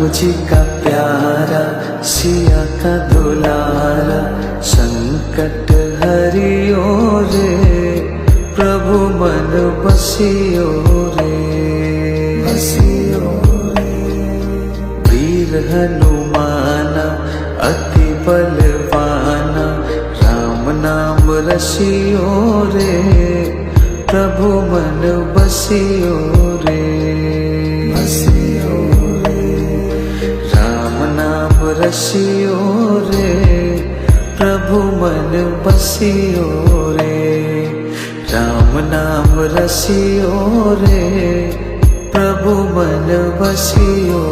जी का प्यारा, सिया का दुलारा, संकट हरियो रे, प्रभु मन बसियो रे, बसियो रे। वीर हनुमाना अति बलवाना, राम नाम रसियो रे, प्रभु मन बसियो रे, बसियो रे। राम नाम रसियो रे, प्रभु मन बसियो रे, राम नाम रसियो रे, प्रभु मन बसियो